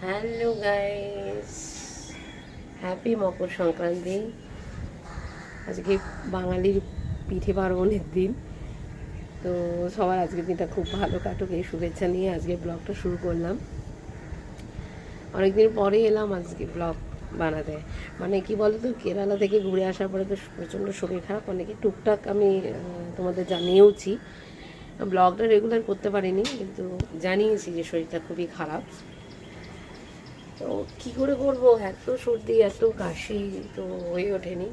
Hello guys, happy Makar Sankranti. আজকে বাঙালির পিঠে পার্বণের দিন। তো সবার আজকের দিনটা খুব ভালো কাটুক এই শুভেচ্ছা নিয়ে আজকে ব্লগটা শুরু করলাম। অনেকদিন পরে এলাম আজকে ব্লগ বানাতে। মানে কি বলো তো, কেরালা থেকে ঘুরে আসার পরে তো প্রচণ্ড শরীর খারাপ, অনেকে টুকটাক আমি তোমাদের জানিয়েওছি। ব্লগটা রেগুলার করতে পারিনি, কিন্তু জানিয়েছি যে শরীরটা খুবই খারাপ। তো কী করে করবো, এত সর্দি এত কাশি, তো হয়ে ওঠেনি।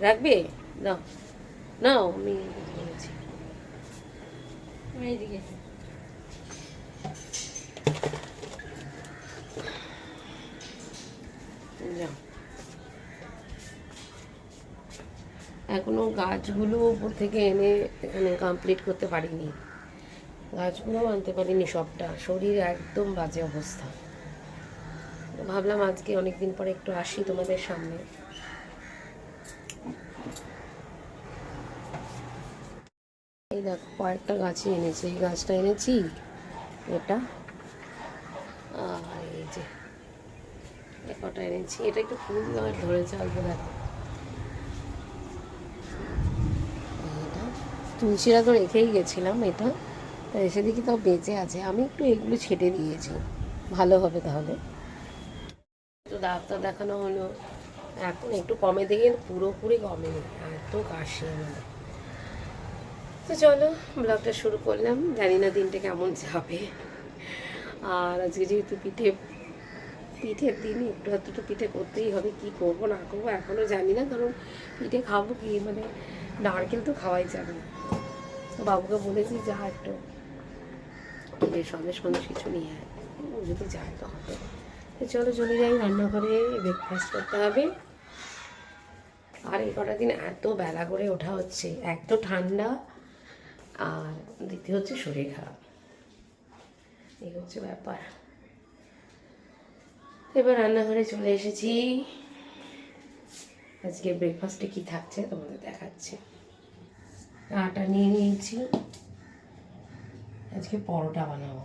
রাখবে? নাও নাও, আমি বলেছি এইদিকে। যাও, এখনো গাছগুলো উপর থেকে এনে এখানে কমপ্লিট করতে পারিনি, গাছগুলো আনতে পারিনি সবটা, শরীর একদম বাজে অবস্থা। তো ভাবলাম আজকে অনেকদিন পরে একটু আসি তোমাদের সামনে। এই দেখো কয়েকটা গাছই এনেছি, এই গাছটা এনেছি, এটা আর এই যে কটা এনেছি, এটা একটু ফুল আর ধরেছে অল্প। দেখো এটা তুলসীরা তো রেখেই গেছিলাম, এটা এসে দেখি তাও বেঁচে আছে। আমি একটু এগুলো ছেটে দিয়েছি, ভালো হবে তাহলে। তো ডাক্তার দেখানো হলো, এখন একটু কমে, দেখে পুরোপুরি কমেনি, এত কাশি আমাদের। তো চলো ব্লগটা শুরু করলাম, জানি না দিনটা কেমন যাবে। আর আজকে যেহেতু পিঠের দিন, একটু একটু পিঠে করতেই হবে। কি করবো না করবো এখনও জানি না, কারণ পিঠে খাবো কি, মানে নারকেল তো খাওয়াই যাবে না। বাবুকে বলেছি যা একটু পিঠে সন্দেশ ফন্দেশ কিছু নিয়ে আয়, যদি যায় তো হবে। তো চলো চলে যাই রান্নাঘরে, ব্রেকফাস্ট করতে হবে। আর এই কটা দিন এত বেলা করে ওঠা হচ্ছে, এক তো ঠান্ডা, আর দ্বিতীয় হচ্ছে শরীর খারাপ, এই হচ্ছে ব্যাপার। এবার রান্নাঘরে চলে এসেছি, আজকে ব্রেকফাস্টে কি থাকছে তোমাদের দেখাচ্ছি। আটা নিয়ে নিয়েছি, আজকে পরোটা বানাবো।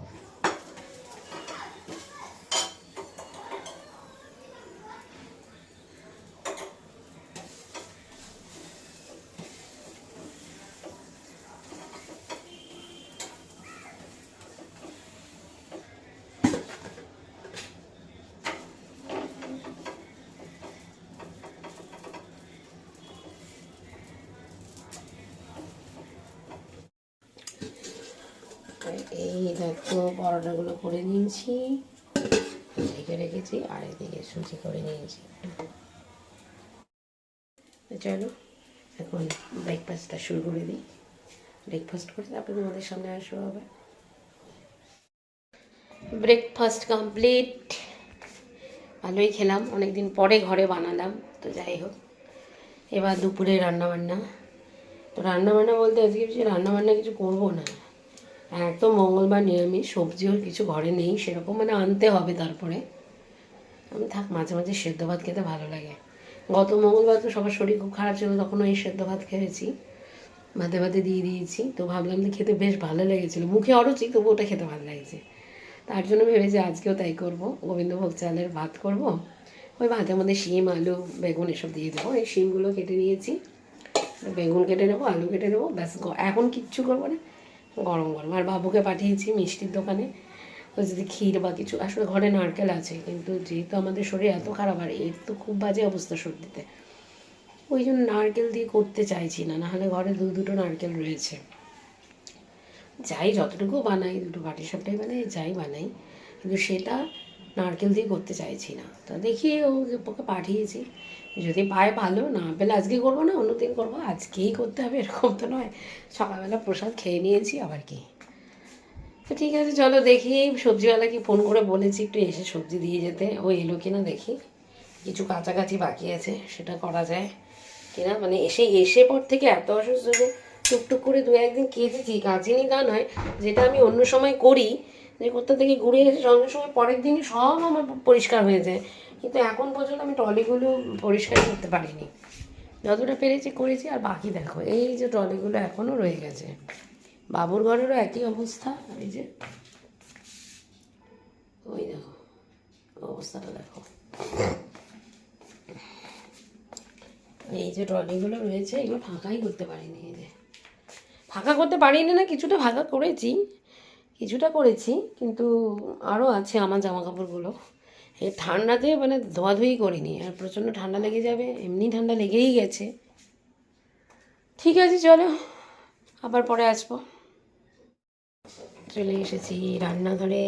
এই দেখো পরোটাগুলো করে নিয়েছি, ঢেকে রেখেছি, আর এদিকে সুজি করে নিয়েছি। চলো এখন ব্রেকফাস্টটা শুরু করে দিই, ব্রেকফাস্ট করে তারপরে তোমাদের সামনে আসবো হবে। ব্রেকফাস্ট কমপ্লিট, ভালোই খেলাম, অনেকদিন পরে ঘরে বানালাম। তো যাই হোক, এবার দুপুরে রান্নাবান্না। তো রান্নাবান্না বলতে আজকে কিছু রান্নাবান্না কিছু করবো না, একদম মঙ্গলবার নিরামিষ, সবজিও কিছু ঘরে নেই সেরকম, মানে আনতে হবে। তারপরে আমি থাক, মাঝে মাঝে সেদ্ধ ভাত খেতে ভালো লাগে। গত মঙ্গলবার তো সবার শরীর খুব খারাপ ছিল, তখন ওই সেদ্ধ ভাত খেয়েছি, ভাতে ভাতে দিয়ে দিয়েছি। তো ভাবলাম যে খেতে বেশ ভালো লেগেছিলো, মুখে অরুচি তবু ওটা খেতে ভালো লাগছে। তার জন্য ভেবেছি আজকেও তাই করব, গোবিন্দভোগ চালের ভাত করব। ওই ভাতের মধ্যে শিম আলু বেগুন এসব দিয়ে দেবো। এই শিমগুলো কেটে নিয়েছি, বেগুন কেটে নেবো, আলু কেটে নেবো, ব্যাস। এখন কিচ্ছু করবো না, গরম গরম। আর বাবুকে পাঠিয়েছি মিষ্টির দোকানে, ওই যদি ক্ষীর বা কিছু, আসলে ঘরে নারকেল আছে, কিন্তু যেহেতু আমাদের শরীর এত খারাপ, আর এর তো খুব বাজে অবস্থা সর্দিতে, ওই জন্য নারকেল দিয়ে করতে চাইছি না। নাহলে ঘরে দুটো নারকেল রয়েছে, যাই যতটুকু বানাই, দুটো বাটি সাপটাই বানাই, যাই বানাই, কিন্তু সেটা নারকেল দিয়ে করতে চাইছি না। তা দেখি ওকে পাঠিয়েছি, যদি পায় ভালো, না পেলে আজকে করবো না, অন্যদিন করবো, আজকেই করতে হবে এরকম তো নয়। সকালবেলা প্রসাদ খেয়ে নিয়েছি, আবার কি। তো ঠিক আছে চলো দেখি, সবজিওয়ালাকে ফোন করে বলেছি একটু এসে সবজি দিয়ে যেতে, ও এলো কিনা দেখি। কিছু কাছাকাছি বাকি আছে, সেটা করা যায় কিনা। মানে এসে পর থেকে এত অসুস্থ যে টুকটুক করে দু একদিন কেঁদেছি, কাজিনি তা নয়, যেটা আমি অন্য সময় করি, যে কোথা থেকে ঘুরে এসে সঙ্গে সঙ্গে পরের দিনই সব আমার পরিষ্কার হয়ে যায়। কিন্তু এখন পর্যন্ত আমি ট্রলিগুলো পরিষ্কার করতে পারিনি, যতটা পেরেছি করেছি। আর বাকি দেখো, এই যে ট্রলিগুলো এখনও রয়ে গেছে, বাবুর ঘরেরও একই অবস্থা। এই যে ওই দেখো, অবস্থাটা দেখো। এই যে ট্রলিগুলো রয়েছে এগুলো ফাঁকাই করতে পারিনি। এই যে ফাঁকা করতে পারিনি না, কিছুটা ফাঁকা করেছি, কিছুটা করেছি, কিন্তু আরও আছে আমার জামা কাপড়গুলো। এই ঠান্ডাতে মানে ধোয়াধুয়ি করিনি, আর প্রচণ্ড ঠান্ডা লেগে যাবে, এমনি ঠান্ডা লেগেই গেছে। ঠিক আছে চলো, আবার পরে আসবো। চলে এসেছি রান্নাঘরে।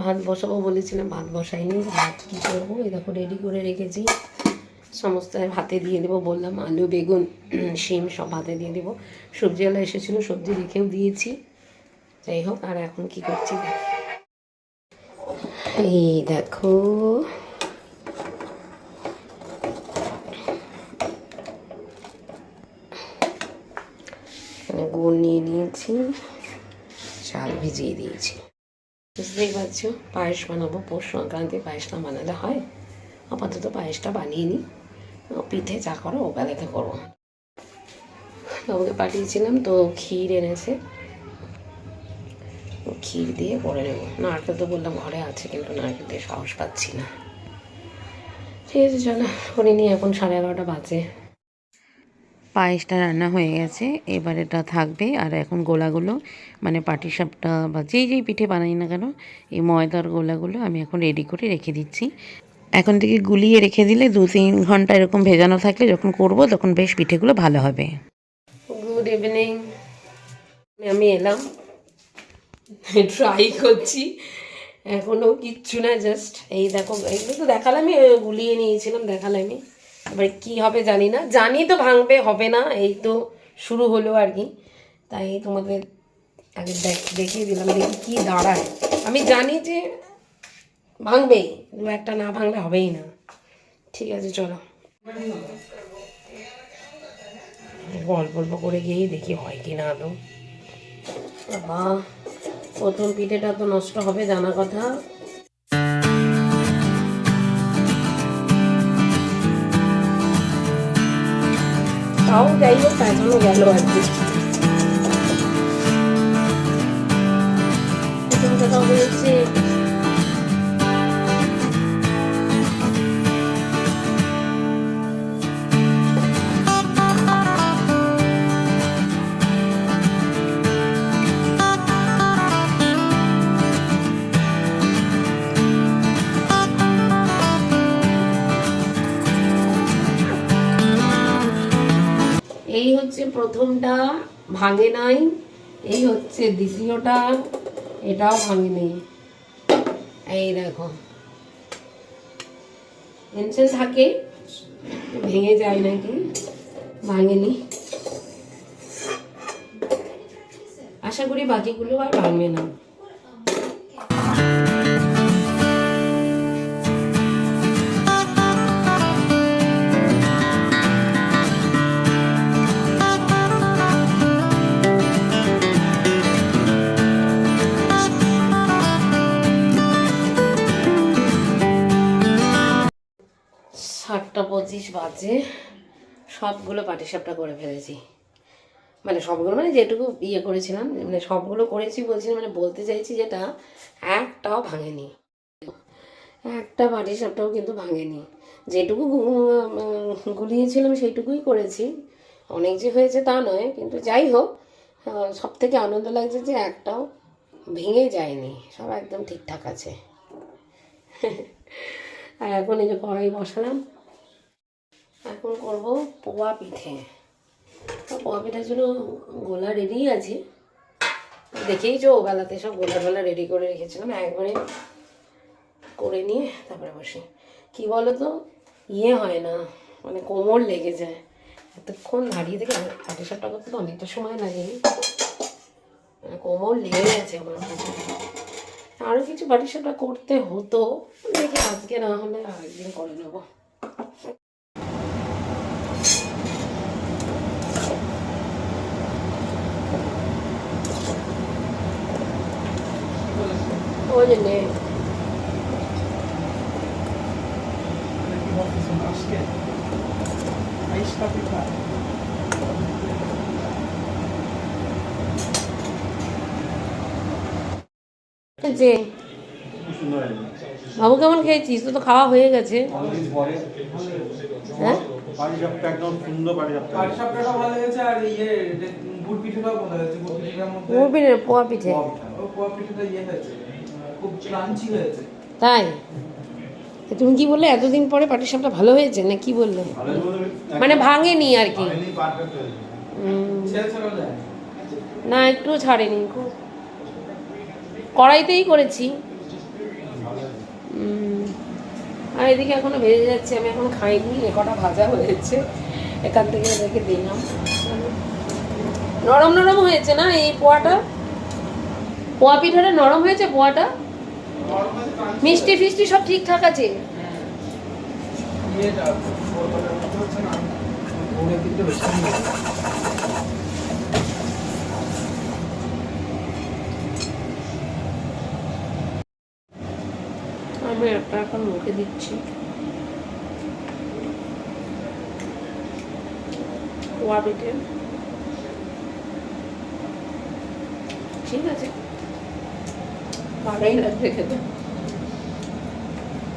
ভাত বসাবো বলেছিলাম, ভাত বসাইনি। ভাত কী করবো, এই দেখো রেডি করে রেখেছি, সমস্ত ভাতে দিয়ে দেবো বললাম। আলু, বেগুন, শিম সব ভাতে দিয়ে দেবো। সবজিওয়ালা এসেছিলো, সবজি রেখেও দিয়েছি। যাই হোক, আর এখন কি করছি এই দেখো, এখানে গুড় নিয়ে নিয়েছি, চাল ভিজিয়ে দিয়েছি। বুঝতেই পারছো, পায়েস বানাবো। পৌষ সংক্রান্তি পায়েস না বানালে হয়? আপাতত পায়েসটা বানিয়ে নিই, পিঠে যা করো ও বেলাতে করবো। বাবুকে পাঠিয়েছিলাম তো, ক্ষীর এনেছে, ক্ষীর দিয়ে করে নেবো। নারকেল তো বললাম ঘরে আছে, কিন্তু নারকেল দিয়ে সাহস পাচ্ছি না। ঠিক আছে চলো করে নিই, এখন 11:30 বাজে। পায়েসটা রান্না হয়ে গেছে, এবার এটা থাকবে। আর এখন গোলাগুলো মানে পাটিসাপটা বা যেই পিঠে বানাই না কেন, এই ময়দার গোলাগুলো আমি এখন রেডি করে রেখে দিচ্ছি। এখন থেকে গুলিয়ে রেখে দিলে 2-3 ঘন্টা এরকম ভেজানো থাকলে যখন করব তখন বেশ পিঠেগুলো ভালো হবে। গুড ইভিনিং, আমি এলাম, ট্রাই করছি, এখনও কিচ্ছু না, জাস্ট এই দেখো এগুলো তো দেখালামই, গুলিয়ে নিয়েছিলাম দেখালামই। এবার কী হবে জানি না, জানি তো ভাঙবে, হবে না, এই তো শুরু হলো আর কি, তাই তোমাদের আগে দেখিয়ে দিলাম, দেখি কী দাঁড়ায়। আমি জানি যে ভাঙবেই, একটা না ভাঙলে হবেই না। ঠিক আছে চলো, অল্প অল্প করে গিয়েই দেখি হয় কি না আদৌ। বাবা, প্রথম পিঠেটা তো নষ্ট হবে জানা কথা। তাও যাই হোক, এখনো গেল আর কি। প্রথম কথা হয়েছে এই হচ্ছে প্রথমটা, ভাঙে নাই। এই হচ্ছে দ্বিতীয়টা, এটাও ভাঙেনি। এই দেখো, টেনশন থাকে ভেঙে যায় নাকি, ভাঙেনি। আশা করি বাকিগুলো আর ভাঙবে না। সাতটা 25 বাজে, সবগুলো পাটিসাপটা করে ফেলেছি। মানে সবগুলো মানে যেটুকু ইয়ে করেছিলাম, মানে সবগুলো করেছি বলছিলাম, মানে বলতে চাইছি যেটা একটাও ভাঙেনি, একটা পাটিসাপটাও কিন্তু ভাঙেনি। যেটুকু গুলিয়েছিলাম সেইটুকুই করেছি, অনেক যে হয়েছে তা নয়, কিন্তু যাই হোক, সব থেকে আনন্দ লাগছে যে একটাও ভেঙে যায়নি, সব একদম ঠিকঠাক আছে। আর এখন এই যে কড়াই বসালাম, এখন করব পোয়া পিঠে। পোয়া পিঠার জন্য গোলা রেডি আছে, দেখেইছো ওবেলাতে সব গোলা রেডি করে রেখেছিলাম, একবারে করে নিয়ে তারপরে বসি। কি বলো তো, ইয়ে হয় না, মানে কোমর লেগে যায় এতক্ষণ দাঁড়িয়ে থেকে। পাটিসাপটা করতে তো অনেকটা সময় লাগে, মানে কোমর লেগে গেছে আমার। আরও কিছু পাটিসাপটা করতে হতো, দেখি আজকে না হলে আরেকদিন করে নেবো। ওই জন্যে যে বাবু কেমন খেয়েছিস? তো খাওয়া হয়ে গেছে। হ্যাঁ পোয়া পিঠে তাই? তুমি কি বললে এতদিন পরে পাটিসাপটা ভালো হয়েছে না কি বললে? মানে ভাঙেনি আর কি? না একটু ছাড়েনি, খুব কড়াইতেই করেছি। আর এদিকে এখনো ভেজে যাচ্ছে, আমি এখন খাইনি, এ কটা ভাজা হয়েছে, এখান থেকে এদেরকে দিলাম। নরম নরম হয়েছে না এই পোয়াটা? পোয়া পিঠাটা নরম হয়েছে, পোয়াটা মিষ্টি ফিষ্টি সব ঠিকঠাক আছে। আমি একটা এখন মুখে দিচ্ছি পোয়া পিঠে। ঠিক আছে, ভালোই লাগবে খেতে।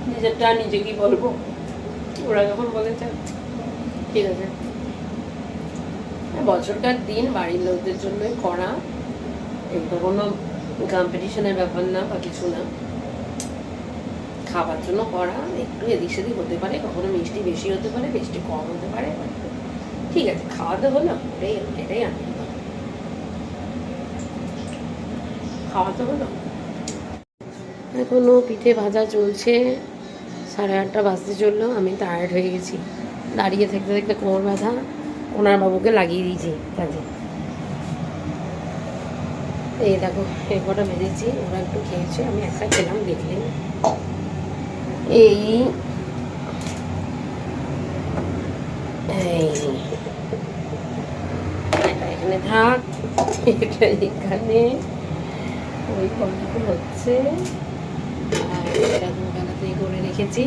নিজেরটা নিজে কি বলবো, ওরা যখন বলেছে ঠিক আছে। বছরকার দিন বাড়ির লোকদের জন্যই করা, এটা কোনো কম্পিটিশনের ব্যাপার না বা কিছু না, খাবার জন্য করা। একটু এদিক সেদিক হতে পারে, কখনো মিষ্টি বেশি হতে পারে, মিষ্টি কম হতে পারে, ঠিক আছে, খাওয়াতে হলো, এটাই আনন্দ, খাওয়াতে হলো। এখনো পিঠে ভাজা চলছে, 8:30 বাজতে চললো। আমি টায়ার্ড হয়ে গেছি, দাঁড়িয়ে থাকতে থাকতে কোমর ব্যথা। ওনার বাবুকে লাগিয়ে দিয়েছি কাজে। এই দেখো এই কটা ভেজেছি, ওরা একটু খেয়েছে, আমি একটা খেলাম, দেখলেন। এই এটা এখানে থাক, এটা এখানে, ওই কমপ্লিট হচ্ছে, আর এটা দুবেলাতেই করে রেখেছি।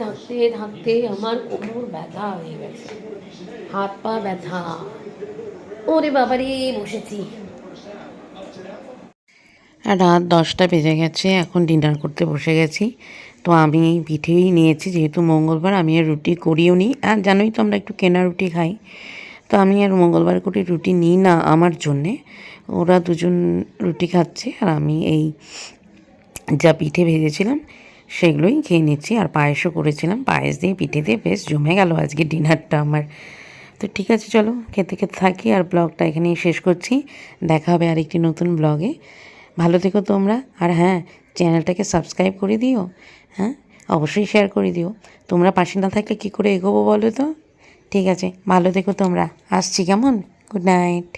থাকতে থাকতে আমার কোমর ব্যথা হয়ে গেছে, হাত পা ব্যথা, ওরে বাবারে বসেছি। আর রাত 10টা বেজে গেছে, এখন ডিনার করতে বসে গেছি। তো আমি পিঠেই নিয়েছি, যেহেতু মঙ্গলবার আমি আর রুটি করিও নি, আর জানোই তো আমরা একটু কেনা রুটি খাই, তো আমি আর মঙ্গলবার করে রুটি নিই না আমার জন্যে। ওরা দুজন রুটি খাচ্ছে, আর আমি এই যা পিঠে ভেজেছিলাম সেগুলোই খেয়ে নিচ্ছি, আর পায়েসও করেছিলাম, পায়েস দিয়ে পিঠে দিয়ে বেশ জমে গেল আজকে ডিনারটা আমার। তো ঠিক আছে, চলো খেতে খেতে থাকি, আর ব্লগটা এখানেই শেষ করছি। দেখা হবে আর একটি নতুন ব্লগে। ভালো থেকো তোমরা, আর হ্যাঁ, চ্যানেলটাকে সাবস্ক্রাইব করে দিও, হ্যাঁ অবশ্যই শেয়ার করে দিও। তোমরা পাশে না থাকলে কী করে এগোবো বলো তো? ঠিক আছে, ভালো থেকো তোমরা, আসছি কেমন, গুড নাইট।